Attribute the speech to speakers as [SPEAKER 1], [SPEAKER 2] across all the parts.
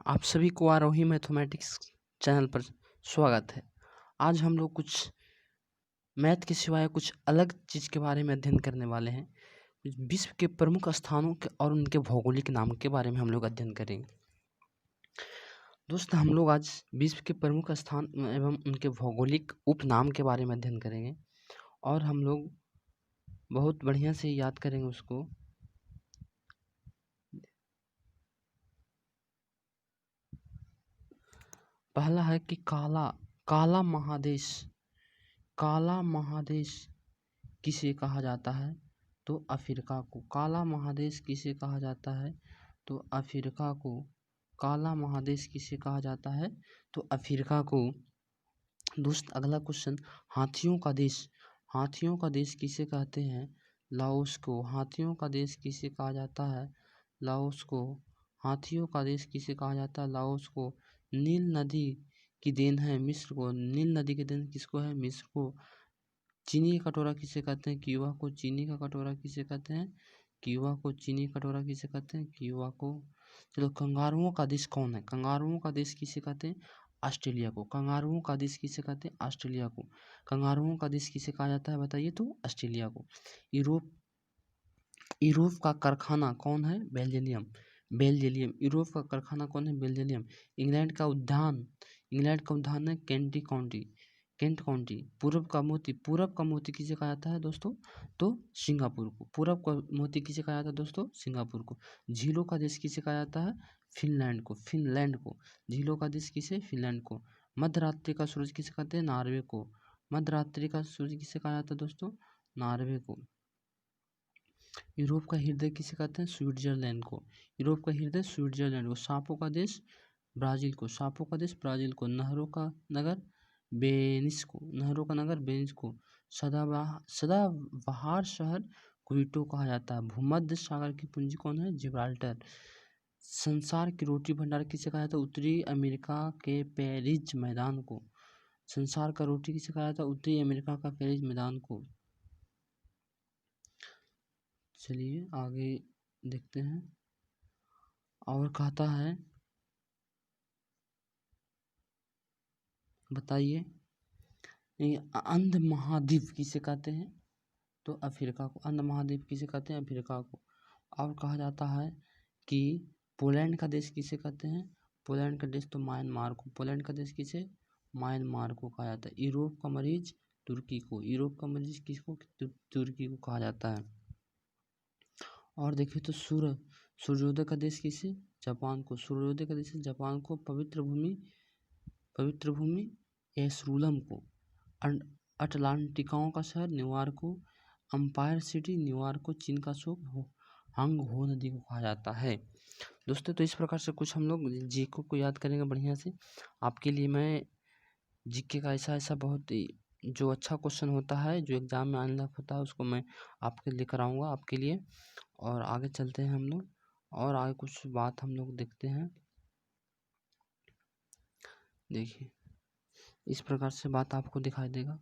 [SPEAKER 1] आप सभी को आरोही मैथमेटिक्स चैनल पर स्वागत है। आज हम लोग कुछ मैथ के सिवाय कुछ अलग चीज़ के बारे में अध्ययन करने वाले हैं। विश्व के प्रमुख स्थानों के और उनके भौगोलिक नाम के बारे में हम लोग अध्ययन करेंगे। दोस्त, हम लोग आज विश्व के प्रमुख स्थान एवं उनके भौगोलिक उपनाम के बारे में अध्ययन करेंगे और हम लोग बहुत बढ़िया से याद करेंगे उसको। पहला है कि काला महादेश किसे कहा जाता है? तो अफ्रीका को। काला महादेश किसे कहा जाता है? तो अफ्रीका को। काला महादेश किसे कहा जाता है? तो अफ्रीका को। दोस्त, अगला क्वेश्चन, हाथियों का देश किसे कहते हैं? लाओस को। हाथियों का देश किसे कहा जाता है? लाओस को। हाथियों का देश किसे कहा जाता है? लाओस को। नील नदी की देन है मिस्र को। नील नदी की देन किसको है? मिस्र को। चीनी का कटोरा किसे कहते हैं? क्यूबा को। चीनी का कटोरा किसे कहते हैं? क्यूबा को। चीनी कटोरा किसे कहते हैं? क्यूबा को। चलो, कंगारुओं का देश कौन है? कंगारुओं का देश किसे कहते हैं? ऑस्ट्रेलिया को। कंगारुओं का देश किसे कहते हैं? ऑस्ट्रेलिया को। कंगारुओं का देश किसे कहा जाता है बताइए? तो ऑस्ट्रेलिया को। यूरोप का कारखाना कौन है? बेल्जियम। यूरोप का कारखाना कौन है? बेल्जियम। इंग्लैंड का उद्यान है केंट काउंटी। पूरब का मोती किसे कहा जाता है दोस्तों? तो सिंगापुर को। पूरब का मोती किसे कहा जाता है दोस्तों? सिंगापुर को। झीलों का देश किसे कहा जाता है? फिनलैंड को। झीलों का देश किसे? फिनलैंड को। मध्य रात्रि का सूरज किसे कहते हैं? नॉर्वे को। मध्य रात्रि का सूरज किसे कहा जाता है दोस्तों? नॉर्वे को। यूरोप का हृदय किसे कहते हैं? स्विट्जरलैंड को। यूरोप का हृदय स्विट्जरलैंड को। सांपों का देश ब्राजील को। नहरों का नगर वेनिस को। सदाबहार शहर क्वीटो कहा जाता है। भूमध्य सागर की पूंजी कौन है? जिब्राल्टर। संसार की रोटी भंडार किसे कहा जाता है? उत्तरी अमेरिका के पेरिस मैदान को। संसार का रोटी किसे कहा जाता है? उत्तरी अमेरिका का पेरिस मैदान को। चलिए आगे देखते हैं। और कहता है, बताइए, अंध महाद्वीप किसे कहते हैं? तो अफ्रीका को। अंध महाद्वीप किसे कहते हैं? अफ्रीका को। और कहा जाता है कि पोलैंड का देश किसे कहते हैं? पोलैंड का देश तो म्यांमार को। पोलैंड का देश किसे? म्यांमार को कहा जाता है। यूरोप का मरीज तुर्की को। यूरोप का मरीज किसको? तुर्की को कहा जाता है। और देखिए तो सूर्योदय का देश किसे? जापान को। सूर्योदय का देश जापान को। पवित्र भूमि एसरूलम को। अटलांटिकाओं का शहर न्यूयॉर्क को। अंपायर सिटी न्यूयॉर्क को। चीन का शोक हांग हो नदी को कहा जाता है। दोस्तों, तो इस प्रकार से कुछ हम लोग जीके को याद करेंगे बढ़िया से। आपके लिए मैं जीके का ऐसा बहुत जो अच्छा क्वेश्चन होता है, जो एग्जाम में आने होता है, उसको मैं आपके लेकर आऊँगा आपके लिए। और आगे चलते हैं हम लोग, और आगे कुछ बात हम लोग देखते हैं। देखिए, इस प्रकार से बात आपको दिखाई देगा।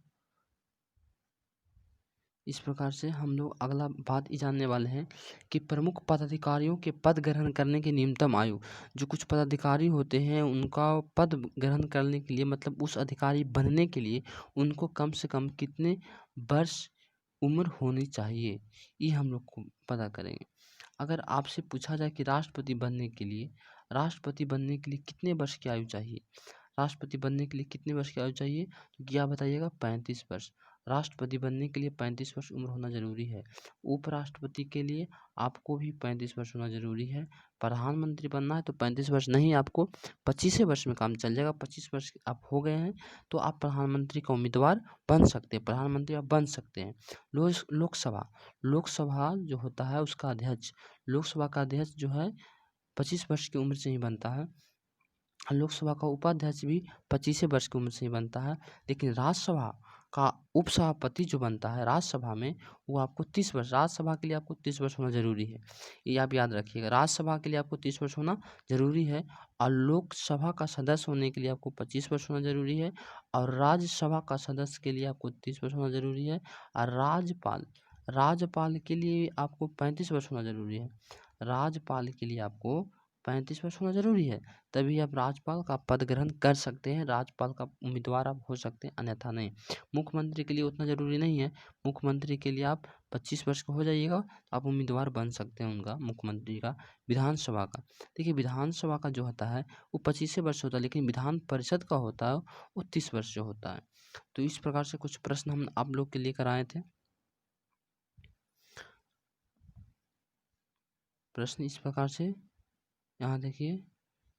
[SPEAKER 1] इस प्रकार से हम लोग अगला बात ये जानने वाले हैं कि प्रमुख पदाधिकारियों के पद ग्रहण करने की न्यूनतम आयु। जो कुछ पदाधिकारी होते हैं, उनका पद ग्रहण करने के लिए, मतलब उस अधिकारी बनने के लिए उनको कम से कम कितने वर्ष उम्र होनी चाहिए, ये हम लोग को पता करेंगे। अगर आपसे पूछा जाए कि राष्ट्रपति बनने के लिए कितने वर्ष की आयु चाहिए, राष्ट्रपति बनने के लिए कितने वर्ष की आयु चाहिए, तो क्या बताइएगा? 35 वर्ष। राष्ट्रपति बनने के लिए 35 वर्ष उम्र होना जरूरी है। उपराष्ट्रपति के लिए आपको भी 35 वर्ष होना जरूरी है। प्रधानमंत्री बनना है तो 35 वर्ष नहीं, आपको 25 वर्ष में काम चल जाएगा। 25 वर्ष आप हो गए हैं तो आप प्रधानमंत्री का उम्मीदवार बन सकते हैं, प्रधानमंत्री आप बन सकते हैं। लोकसभा जो होता है उसका अध्यक्ष, लोकसभा का अध्यक्ष जो है 25 वर्ष की उम्र से ही बनता है। लोकसभा का उपाध्यक्ष भी 25 वर्ष की उम्र से ही बनता है। लेकिन राज्यसभा का उपसभापति जो बनता है राज्यसभा में, वो आपको 30 वर्ष, राज्यसभा के लिए आपको 30 वर्ष होना जरूरी है। ये आप याद रखिएगा, राज्यसभा के लिए आपको 30 वर्ष होना जरूरी है। और लोकसभा का सदस्य होने के लिए आपको 25 वर्ष होना जरूरी है। और राज्यसभा का सदस्य के लिए आपको 30 वर्ष होना जरूरी है। और राज्यपाल के लिए आपको 35 वर्ष होना जरूरी है। राज्यपाल के लिए आपको 35 वर्ष होना जरूरी है, तभी आप राज्यपाल का पद ग्रहण कर सकते हैं, राज्यपाल का उम्मीदवार आप हो सकते हैं, अन्यथा नहीं। मुख्यमंत्री के लिए उतना जरूरी नहीं है, मुख्यमंत्री के लिए आप 25 वर्ष का हो जाइएगा तो आप उम्मीदवार बन सकते हैं उनका, मुख्यमंत्री का। विधानसभा का देखिए, विधानसभा का जो होता है वो 25 वर्ष होता है, लेकिन विधान परिषद का होता है वो 30 वर्ष जो होता है। तो इस प्रकार से कुछ प्रश्न हम आप लोग के लेकर आए थे। प्रश्न इस प्रकार से यहाँ देखिए,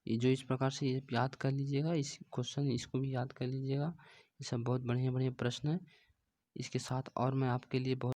[SPEAKER 1] ये जो इस प्रकार से ये याद कर लीजिएगा, इस क्वेश्चन इसको भी याद कर लीजिएगा। ये सब बहुत बढ़िया बढ़िया प्रश्न है। इसके साथ और मैं आपके लिए बहुत